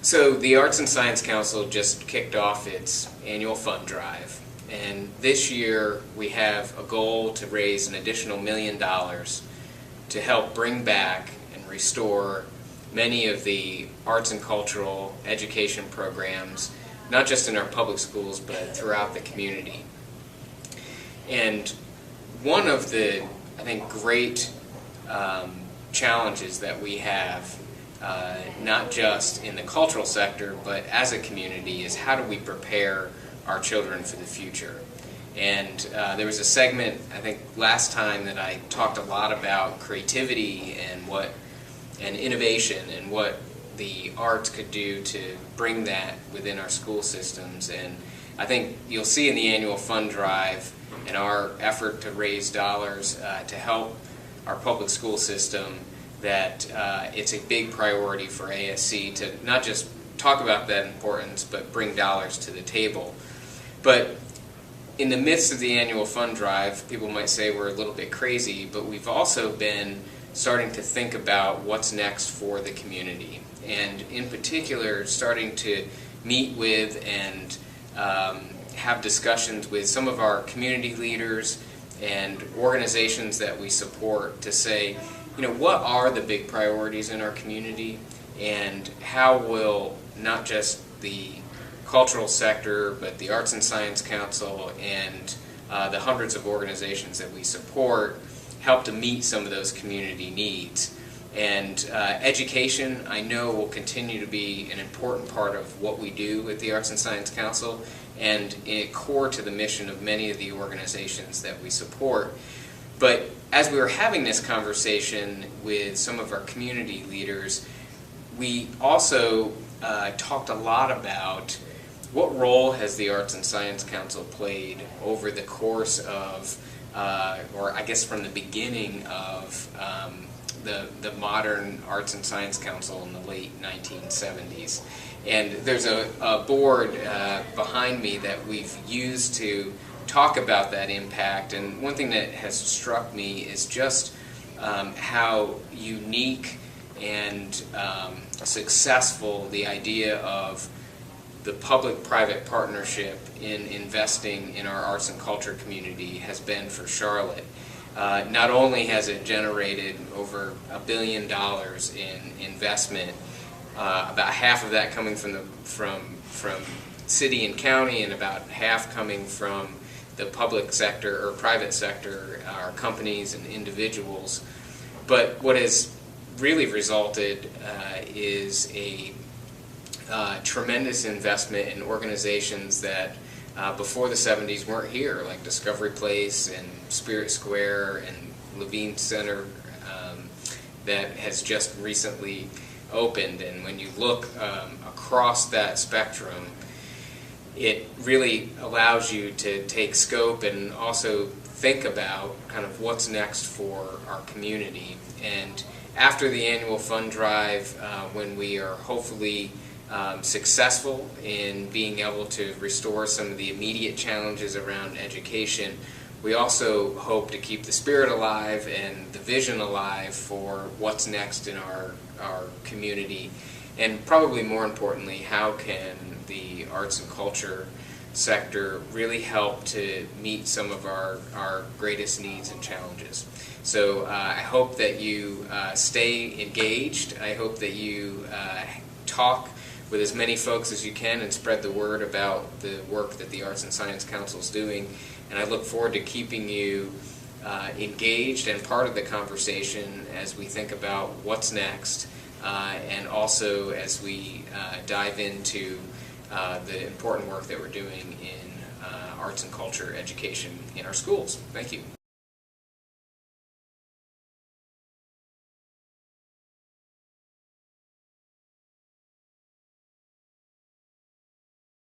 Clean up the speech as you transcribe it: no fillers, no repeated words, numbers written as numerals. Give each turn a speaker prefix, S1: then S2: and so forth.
S1: So the Arts and Science Council just kicked off its annual fund drive, and this year we have a goal to raise an additional $1 million to help bring back and restore many of the arts and cultural education programs, not just in our public schools but throughout the community. And one of the, I think, great challenges that we have, not just in the cultural sector, but as a community, is how do we prepare our children for the future? And there was a segment, I think, last time that I talked a lot about creativity and innovation and what the arts could do to bring that within our school systems. And I think you'll see in the annual fund drive and our effort to raise dollars to help our public school system that it's a big priority for ASC to not just talk about that importance, but bring dollars to the table. But in the midst of the annual fund drive, people might say we're a little bit crazy, but we've also been starting to think about what's next for the community. And in particular, starting to meet with and have discussions with some of our community leaders and organizations that we support to say, what are the big priorities in our community, and how will not just the cultural sector, but the Arts and Science Council and the hundreds of organizations that we support help to meet some of those community needs. And education, I know, will continue to be an important part of what we do at the Arts and Science Council and core to the mission of many of the organizations that we support. But as we were having this conversation with some of our community leaders, we also talked a lot about what role has the Arts and Science Council played over the course of, or I guess from the beginning of the modern Arts and Science Council in the late 1970s. And there's a board behind me that we've used to talk about that impact, and one thing that has struck me is just how unique and successful the idea of the public-private partnership in investing in our arts and culture community has been for Charlotte. Not only has it generated over $1 billion in investment, about half of that coming from city and county, and about half coming from the public sector or private sector, our companies and individuals. But what has really resulted is a tremendous investment in organizations that before the 70s weren't here, like Discovery Place and Spirit Square and Levine Center, that has just recently opened. And when you look across that spectrum, it really allows you to take scope and also think about kind of what's next for our community. And after the annual fund drive, when we are hopefully successful in being able to restore some of the immediate challenges around education, we also hope to keep the spirit alive and the vision alive for what's next in our community. And probably more importantly, how can the arts and culture sector really help to meet some of our greatest needs and challenges. So I hope that you stay engaged. I hope that you talk with as many folks as you can and spread the word about the work that the Arts and Science Council is doing. And I look forward to keeping you engaged and part of the conversation as we think about what's next, and also as we dive into the important work that we're doing in arts and culture education in our schools. Thank you.